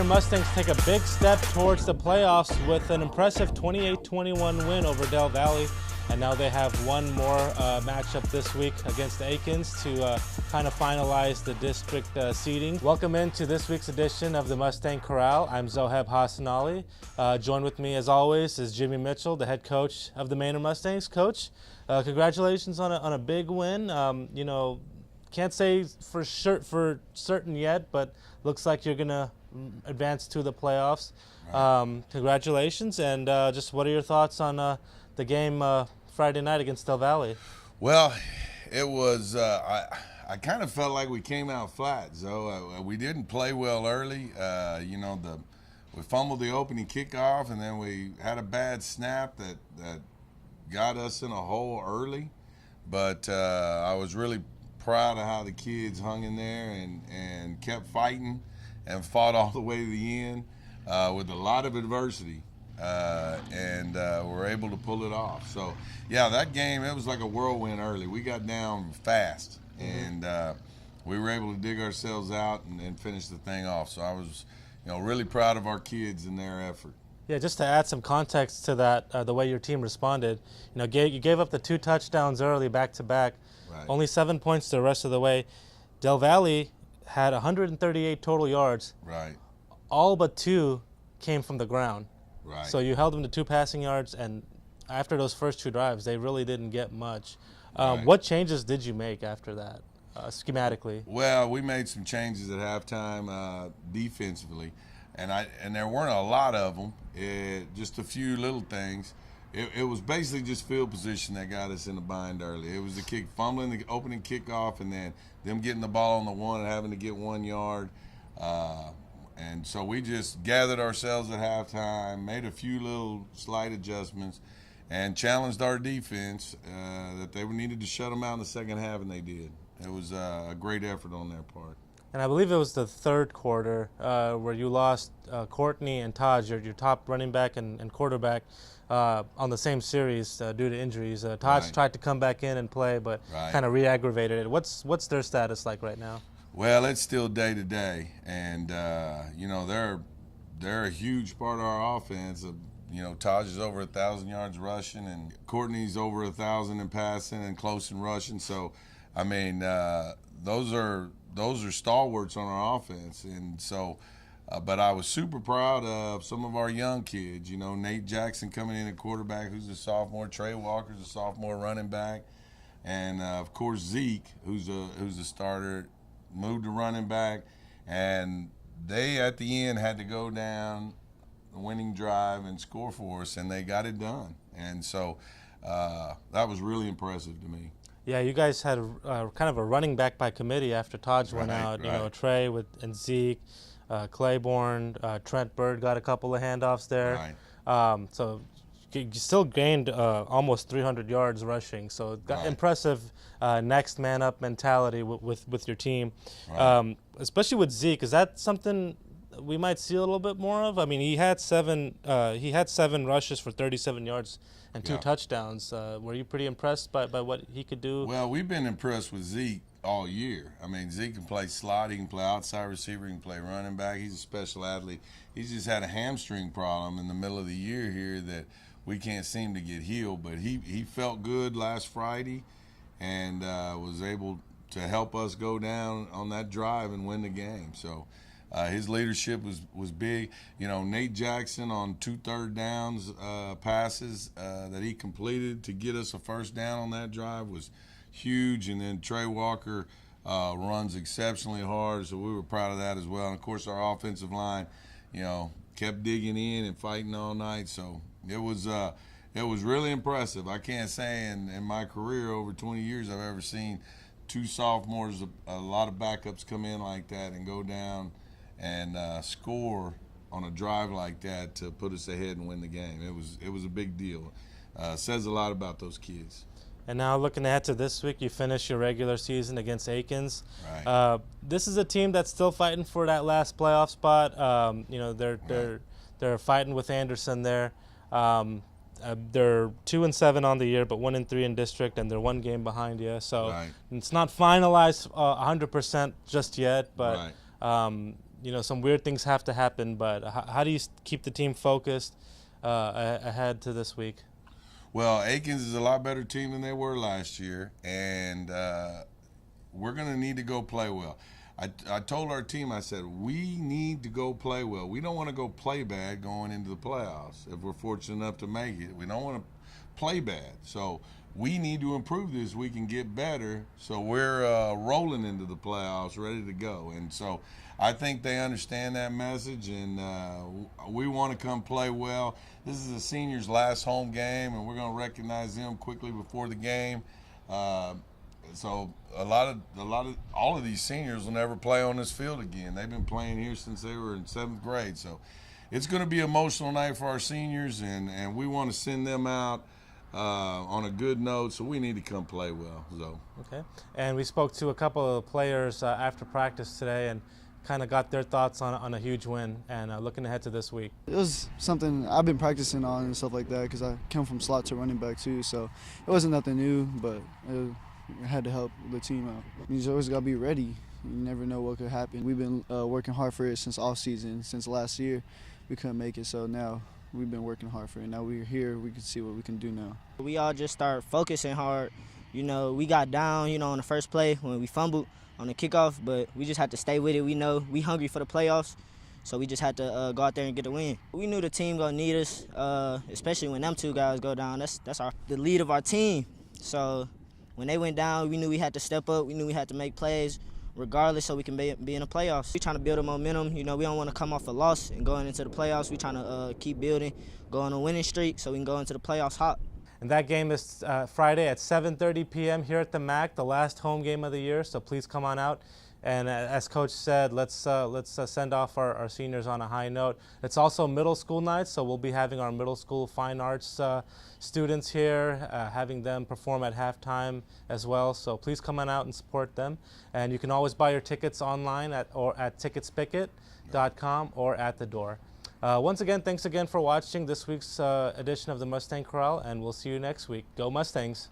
Mustangs take a big step towards the playoffs with an impressive 28-21 win over Del Valle. And now they have one more matchup this week against Akins to kind of finalize the district seeding. Welcome into this week's edition of the Mustang Corral. I'm Zoheb Hassan Ali. Joined with me, as always, is Jimmy Mitchell, the head coach of the Manor Mustangs. Coach, congratulations on a big win. You know, can't say for certain yet, but looks like you're going to advance to the playoffs. Right. Congratulations, and just what are your thoughts on the game Friday night against Del Valle? Well, it was, I kind of felt like we came out flat. So we didn't play well early. We fumbled the opening kickoff, and then we had a bad snap that got us in a hole early. But I was really proud of how the kids hung in there and kept fighting and fought all the way to the end with a lot of adversity. And we're able to pull it off. So, yeah, that game, it was like a whirlwind early. We got down fast, and we were able to dig ourselves out and finish the thing off. So I was, really proud of our kids and their effort. Yeah, just to add some context to that, the way your team responded, you gave up the 2 touchdowns early, back-to-back, right. Only 7 points the rest of the way. Del Valle had 138 total yards. Right. All but 2 came from the ground. Right. So you held them to 2 passing yards, and after those first 2 drives, they really didn't get much. Right. What changes did you make after that, schematically? Well, we made some changes at halftime defensively, and there weren't a lot of them. Just a few little things. It was basically just field position that got us in the bind early. It was the fumbling the opening kickoff, and then them getting the ball on the 1 and having to get 1 yard. And so we just gathered ourselves at halftime, made a few little slight adjustments, and challenged our defense that they needed to shut them out in the second half, and they did. It was a great effort on their part. And I believe it was the third quarter where you lost Courtney and Taj, your top running back and quarterback, on the same series due to injuries. Taj Right. tried to come back in and play, but Right. kind of re-aggravated it. What's their status like right now? Well, it's still day to day, and they're a huge part of our offense. Taj is over 1,000 yards rushing, and Courtney's over 1,000 in passing and close in rushing. So, I mean, those are stalwarts on our offense, and so. But I was super proud of some of our young kids. Nate Jackson coming in at quarterback, who's a sophomore. Trey Walker's a sophomore running back, and of course Zeke, who's a starter. Moved to running back, and they at the end had to go down the winning drive and score for us, and they got it done. And so that was really impressive to me. Yeah, you guys had kind of a running back by committee after Taj went out. Right. Trey and Zeke, Claiborne, Trent Bird got a couple of handoffs there. Right. So you still gained almost 300 yards rushing. So got impressive next man up mentality with your team, Right. Especially with Zeke. Is that something we might see a little bit more of? I mean, he had 7 rushes for 37 yards and 2 touchdowns. Were you pretty impressed by what he could do? Well, we've been impressed with Zeke all year. I mean, Zeke can play slot, he can play outside receiver, he can play running back. He's a special athlete. He's just had a hamstring problem in the middle of the year here that we can't seem to get healed, but he felt good last Friday and was able to help us go down on that drive and win the game. So his leadership was big. Nate Jackson on 2 third downs passes that he completed to get us a first down on that drive was huge. And then Trey Walker runs exceptionally hard, so we were proud of that as well. And of course our offensive line, kept digging in and fighting all night. So it was really impressive. I can't say in my career over 20 years I've ever seen 2 sophomores, a lot of backups come in like that and go down and score on a drive like that to put us ahead and win the game. It was a big deal. Says a lot about those kids. And now looking ahead to this week, you finish your regular season against Akins. Right. This is a team that's still fighting for that last playoff spot. They're fighting with Anderson there. They're 2-7 on the year, but 1-3 in district, and they're 1 game behind you. So Right. it's not finalized 100% just yet, but some weird things have to happen, but how do you keep the team focused ahead to this week? Well, Akins is a lot better team than they were last year, and we're going to need to go play well. I told our team, I said, we need to go play well. We don't want to go play bad going into the playoffs if we're fortunate enough to make it. We don't want to play bad. So we need to improve this week and get better so we're rolling into the playoffs ready to go. And so I think they understand that message, and we want to come play well. This is the seniors' last home game, and we're going to recognize them quickly before the game. So all of these seniors will never play on this field again. They've been playing here since they were in 7th grade. So it's going to be an emotional night for our seniors, and we want to send them out on a good note, so we need to come play well. So. Okay. And we spoke to a couple of players after practice today and kind of got their thoughts on a huge win and looking ahead to this week. It was something I've been practicing on and stuff like that because I come from slot to running back too, so it wasn't nothing new, but it had to help the team out. You just always got to be ready. You never know what could happen. We've been working hard for it since off season. Since last year, we couldn't make it, so now we've been working hard for it. Now we're here, we can see what we can do now. We all just start focusing hard. We got down, on the first play when we fumbled on the kickoff, but we just had to stay with it. We know we hungry for the playoffs, so we just had to go out there and get the win. We knew the team gonna need us, especially when them two guys go down. That's the lead of our team. So when they went down, we knew we had to step up. We knew we had to make plays regardless so we can be in the playoffs. We're trying to build a momentum. We don't want to come off a loss and going into the playoffs. We're trying to keep building, go on a winning streak so we can go into the playoffs hot. And that game is Friday at 7:30 p.m. here at the MAC, the last home game of the year. So please come on out. And as Coach said, let's send off our seniors on a high note. It's also middle school night, so we'll be having our middle school fine arts students here, having them perform at halftime as well. So please come on out and support them. And you can always buy your tickets online at ticketspicket.com or at the door. Once again, thanks again for watching this week's edition of the Mustang Corral, and we'll see you next week. Go Mustangs!